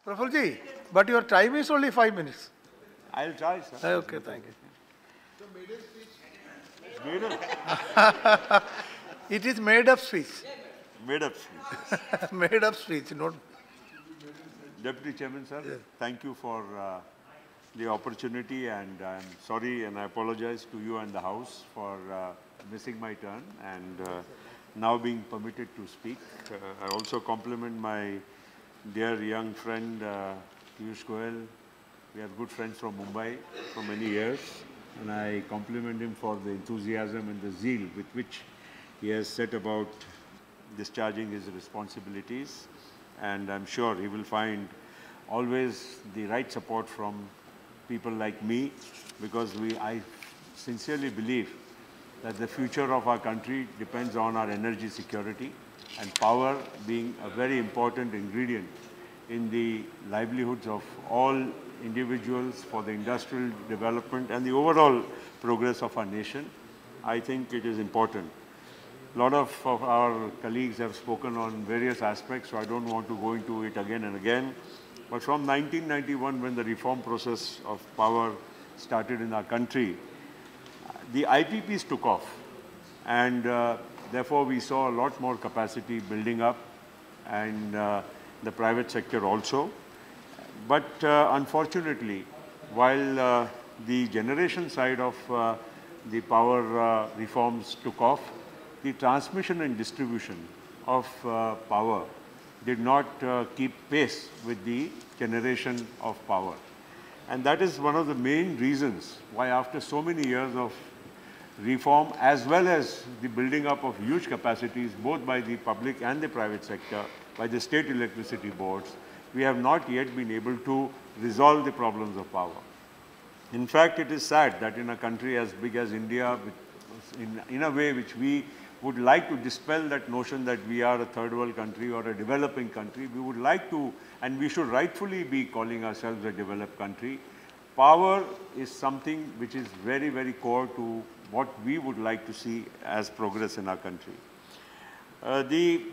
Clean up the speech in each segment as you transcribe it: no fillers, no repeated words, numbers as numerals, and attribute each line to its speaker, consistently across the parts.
Speaker 1: Prafulji, but your time is only 5 minutes.
Speaker 2: I'll try, sir.
Speaker 1: Okay, thank you.
Speaker 2: Made up.
Speaker 1: It is made up speech.
Speaker 2: Made up speech.
Speaker 1: Made up speech, not.
Speaker 2: Deputy Chairman, sir,
Speaker 1: Yes.
Speaker 2: thank you for the opportunity, and I'm sorry and I apologize to you and the House for missing my turn and now being permitted to speak. I also compliment my dear young friend Piyush Goyal. We are good friends from Mumbai for many years, and I compliment him for the enthusiasm and the zeal with which he has set about discharging his responsibilities, and I'm sure he will find always the right support from people like me, because I sincerely believe that the future of our country depends on our energy security, and power being a very important ingredient in the livelihoods of all individuals, for the industrial development and the overall progress of our nation. I think it is important. A lot of our colleagues have spoken on various aspects, so I don't want to go into it again and again. But from 1991, when the reform process of power started in our country, the IPPs took off, and therefore we saw a lot more capacity building up, and the private sector also. But unfortunately, while the generation side of the power reforms took off, the transmission and distribution of power did not keep pace with the generation of power. And that is one of the main reasons why, after so many years of reform, as well as the building up of huge capacities, both by the public and the private sector, by the state electricity boards, we have not yet been able to resolve the problems of power. In fact, it is sad that in a country as big as India, in a way which we would like to dispel that notion that we are a third world country or a developing country, we would like to, and we should rightfully be calling ourselves a developed country. Power is something which is very, very core to what we would like to see as progress in our country. The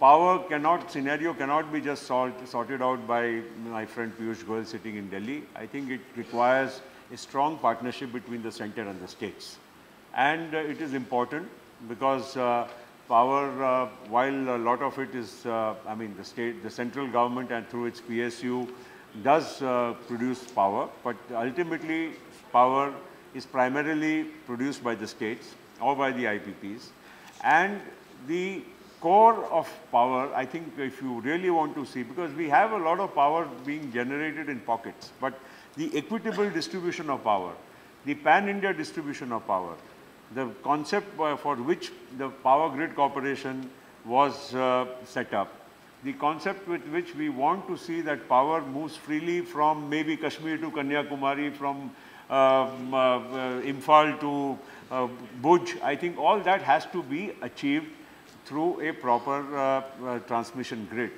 Speaker 2: power scenario cannot be just sorted out by my friend Piyush Goyal sitting in Delhi. I think it requires a strong partnership between the center and the states. And it is important because power, while a lot of it is, the central government and through its PSU does produce power, but ultimately power is primarily produced by the states or by the IPPs. And the core of power, I think, if you really want to see, because we have a lot of power being generated in pockets, but the equitable distribution of power, the pan-India distribution of power, the concept for which the Power Grid Corporation was set up, the concept with which we want to see that power moves freely from maybe Kashmir to Kanyakumari, from Imphal to Bhuj, I think all that has to be achieved through a proper transmission grid.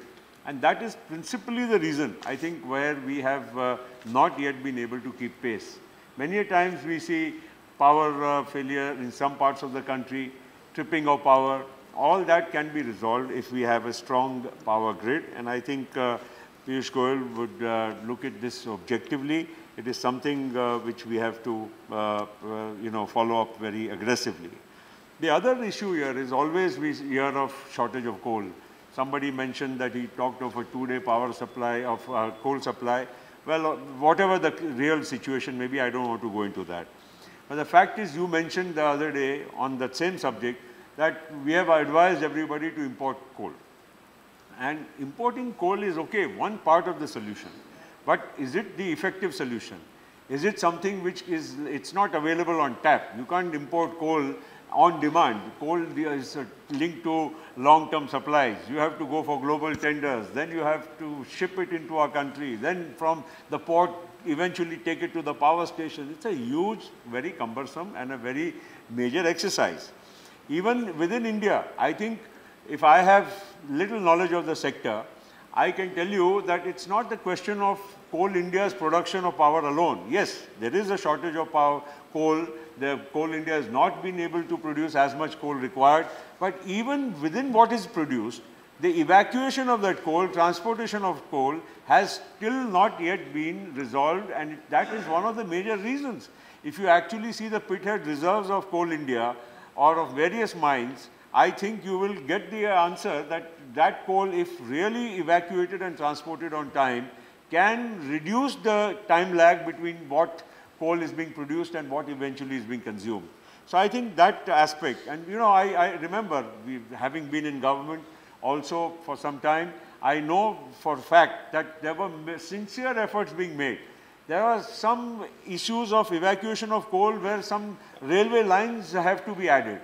Speaker 2: And that is principally the reason, I think, where we have not yet been able to keep pace. Many a times we see power failure in some parts of the country, tripping of power. All that can be resolved if we have a strong power grid. And I think Piyush Goyal would look at this objectively. It is something which we have to follow up very aggressively. The other issue here is always we hear of shortage of coal. Somebody mentioned that he talked of a 2-day power supply of coal supply. Well, whatever the real situation may be, I don't want to go into that. But the fact is, you mentioned the other day on that same subject that we have advised everybody to import coal. And importing coal is okay, one part of the solution. But is it the effective solution? Is it something which is, it's not available on tap? You can't import coal on demand. Coal is linked to long-term supplies. You have to go for global tenders. Then you have to ship it into our country. Then from the port, eventually take it to the power station. It's a huge, very cumbersome and a very major exercise. Even within India, I think if I have little knowledge of the sector, I can tell you that it's not the question of Coal India's production of power alone. Yes, there is a shortage of coal. The Coal India has not been able to produce as much coal required. But even within what is produced, the evacuation of that coal, transportation of coal has still not yet been resolved, and that is one of the major reasons. If you actually see the pithead reserves of Coal India or of various mines, I think you will get the answer that that coal, if really evacuated and transported on time, can reduce the time lag between what coal is being produced and what eventually is being consumed. So I think that aspect, and you know, I remember having been in government also for some time, I know for a fact that there were sincere efforts being made. There are some issues of evacuation of coal where some railway lines have to be added,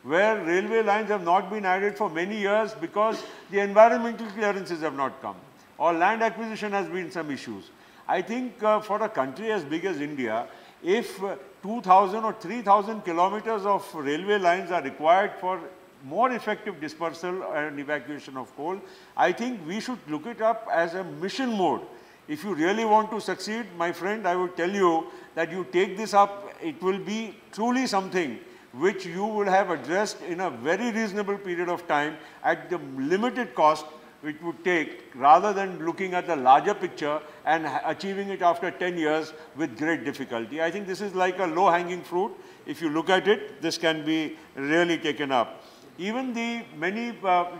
Speaker 2: where railway lines have not been added for many years because the environmental clearances have not come, or land acquisition has been some issues. I think for a country as big as India, if 2,000 or 3,000 kilometers of railway lines are required for more effective dispersal and evacuation of coal, I think we should look it up as a mission mode. If you really want to succeed, my friend, I would tell you that you take this up, it will be truly something which you would have addressed in a very reasonable period of time at the limited cost which would take, rather than looking at the larger picture and achieving it after 10 years with great difficulty. I think this is like a low-hanging fruit. If you look at it, this can be really taken up. Even the many,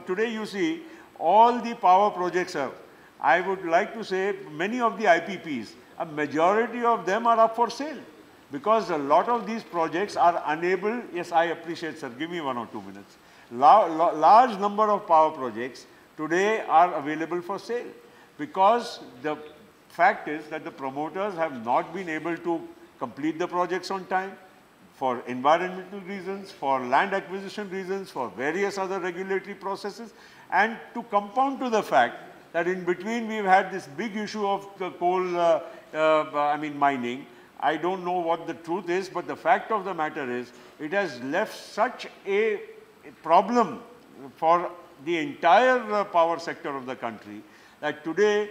Speaker 2: today you see, all the power projects are, I would like to say, many of the IPPs, a majority of them are up for sale. Because a lot of these projects are unable, yes, I appreciate, sir, give me 1 or 2 minutes. Large number of power projects today are available for sale, because the fact is that the promoters have not been able to complete the projects on time for environmental reasons, for land acquisition reasons, for various other regulatory processes, and to compound to the fact that in between we've had this big issue of the coal, mining. I don't know what the truth is, but the fact of the matter is it has left such a problem for the entire power sector of the country that today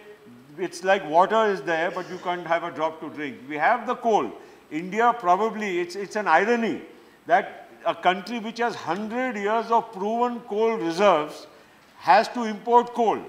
Speaker 2: it's like water is there, but you can't have a drop to drink. We have the coal. India probably, it's an irony that a country which has 100 years of proven coal reserves has to import coal.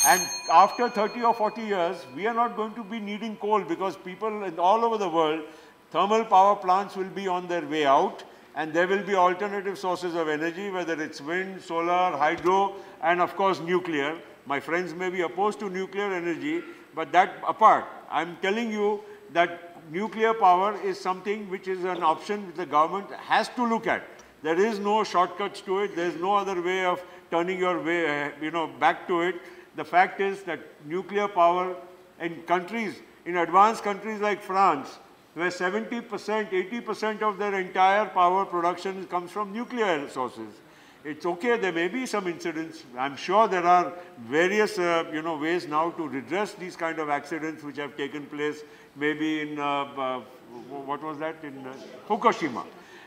Speaker 2: And after 30 or 40 years, we are not going to be needing coal, because people all over the world, thermal power plants will be on their way out, and there will be alternative sources of energy, whether it's wind, solar, hydro, and of course nuclear. My friends may be opposed to nuclear energy, but that apart, I'm telling you that nuclear power is something which is an option which the government has to look at. There is no shortcuts to it. There is no other way of turning your way, back to it. The fact is that nuclear power in countries, in advanced countries like France, where 70%, 80% of their entire power production comes from nuclear sources. It's okay, there may be some incidents. I'm sure there are various, ways now to redress these kind of accidents which have taken place, maybe in, what was that, in Fukushima,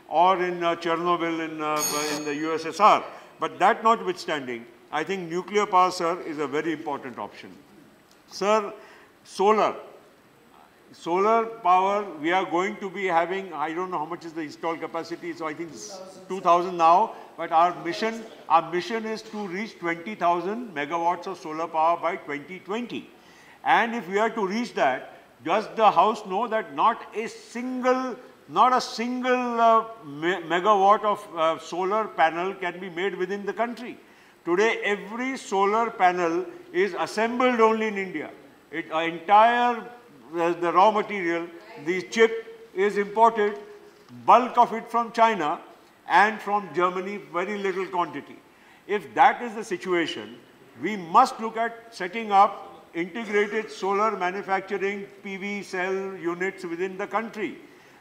Speaker 2: or in Chernobyl in the USSR. But that notwithstanding, I think nuclear power, sir, is a very important option. Sir, solar. Solar power, we are going to be having, I don't know how much is the installed capacity, so I think 2,000 now, but our mission is to reach 20,000 megawatts of solar power by 2020. And if we are to reach that, does the House know that not a single megawatt of solar panel can be made within the country? Today, every solar panel is assembled only in India. The raw material, the chip is imported, bulk of it from China and from Germany, very little quantity. If that is the situation, we must look at setting up integrated solar manufacturing PV cell units within the country.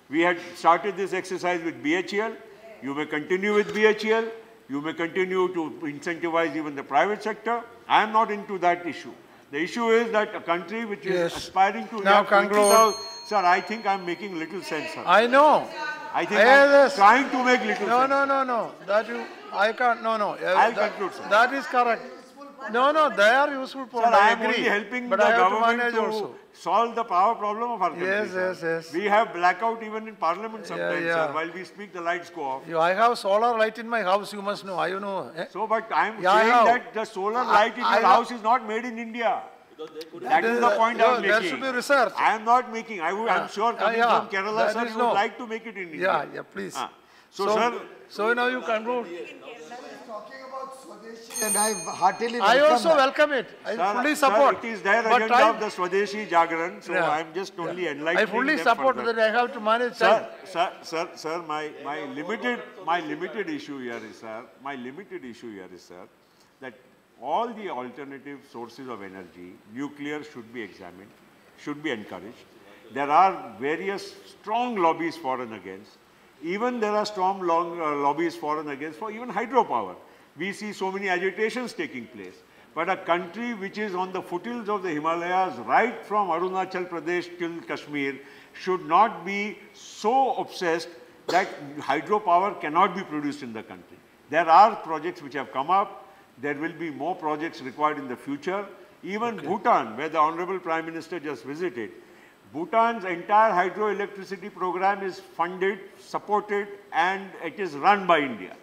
Speaker 2: We had started this exercise with BHEL. You may continue with BHEL. You may continue to incentivize even the private sector. I am not into that issue. The issue is that a country which is aspiring to
Speaker 1: now conclude.
Speaker 2: Sir, I think I'm making little sense, sir.
Speaker 1: I know.
Speaker 2: I think I'm trying to make little sense.
Speaker 1: No. That I can't. No.
Speaker 2: I'll conclude, sir.
Speaker 1: That is correct. No, they are useful for
Speaker 2: Sir, I am
Speaker 1: agree.
Speaker 2: only helping
Speaker 1: But
Speaker 2: the
Speaker 1: I have to
Speaker 2: government
Speaker 1: manage
Speaker 2: to
Speaker 1: also.
Speaker 2: solve the power problem of our country.
Speaker 1: Yes,
Speaker 2: sir.
Speaker 1: yes.
Speaker 2: We have blackout even in Parliament sometimes,
Speaker 1: yeah.
Speaker 2: sir. While we speak, the lights go off.
Speaker 1: I have solar light in my house, you must know. I know. Eh?
Speaker 2: So, but I am
Speaker 1: Yeah, I
Speaker 2: saying
Speaker 1: have.
Speaker 2: that the solar light in your
Speaker 1: I have-
Speaker 2: house is not made in India. That is the point I am making.
Speaker 1: There should be research.
Speaker 2: I am not making. I am sure coming
Speaker 1: yeah,
Speaker 2: from Kerala,
Speaker 1: that
Speaker 2: sir,
Speaker 1: is
Speaker 2: you
Speaker 1: no.
Speaker 2: would like to make it in India.
Speaker 1: Yeah, please.
Speaker 2: So, sir,
Speaker 1: So now you conclude.
Speaker 3: Talking about Swadeshi, and I heartily
Speaker 1: I
Speaker 3: welcome
Speaker 1: also
Speaker 3: that.
Speaker 1: welcome it. I
Speaker 2: sir,
Speaker 1: fully support.
Speaker 2: Sir, it is their
Speaker 1: But
Speaker 2: agenda
Speaker 1: time-
Speaker 2: of the Swadeshi Jagaran, so
Speaker 1: Yeah.
Speaker 2: I am just only
Speaker 1: I
Speaker 2: enlightening
Speaker 1: fully
Speaker 2: them
Speaker 1: support
Speaker 2: further.
Speaker 1: that I have to manage time.
Speaker 2: Sir, my limited issue here is, sir, that all the alternative sources of energy, nuclear should be examined, should be encouraged. There are various strong lobbies for and against. Even there are strong lobbies for and against for even hydropower. We see so many agitations taking place. But a country which is on the foothills of the Himalayas, right from Arunachal Pradesh till Kashmir, should not be so obsessed that hydropower cannot be produced in the country. There are projects which have come up. There will be more projects required in the future. Even Bhutan, where the Honorable Prime Minister just visited, Bhutan's entire hydroelectricity program is funded, supported, and it is run by India.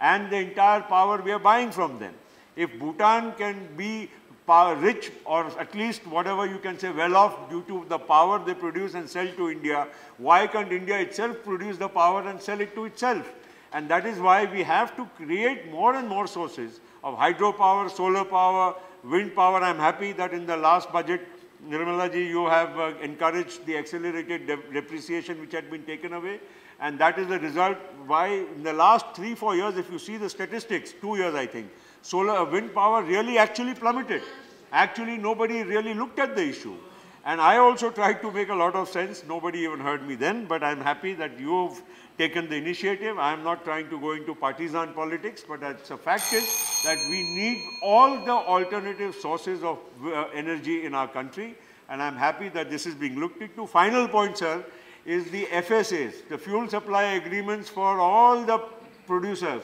Speaker 2: And the entire power we are buying from them. If Bhutan can be rich, or at least whatever you can say well off due to the power they produce and sell to India, why can't India itself produce the power and sell it to itself? And that is why we have to create more and more sources of hydropower, solar power, wind power. I am happy that in the last budget, Nirmala ji, you have encouraged the accelerated depreciation which had been taken away. And that is the result why in the last 3-4 years, if you see the statistics, 2 years I think, wind power really actually plummeted. Actually, nobody really looked at the issue. And I also tried to make a lot of sense. Nobody even heard me then, but I'm happy that you've taken the initiative. I'm not trying to go into partisan politics, but the fact is that we need all the alternative sources of energy in our country. And I'm happy that this is being looked into. Final point, sir, is the FSAs, the fuel supply agreements for all the producers.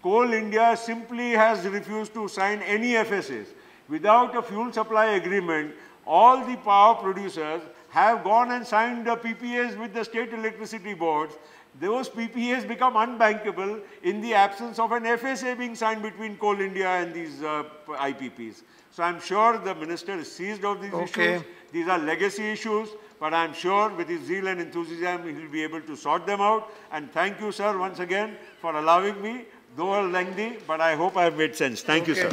Speaker 2: Coal India simply has refused to sign any FSAs. Without a fuel supply agreement, all the power producers have gone and signed the PPAs with the state electricity boards. Those PPAs become unbankable in the absence of an FSA being signed between Coal India and these IPPs. So I'm sure the minister is seized of these issues. These are legacy issues, but I'm sure with his zeal and enthusiasm, he will be able to sort them out. And thank you, sir, once again for allowing me, though lengthy, but I hope I have made sense. Thank you, sir.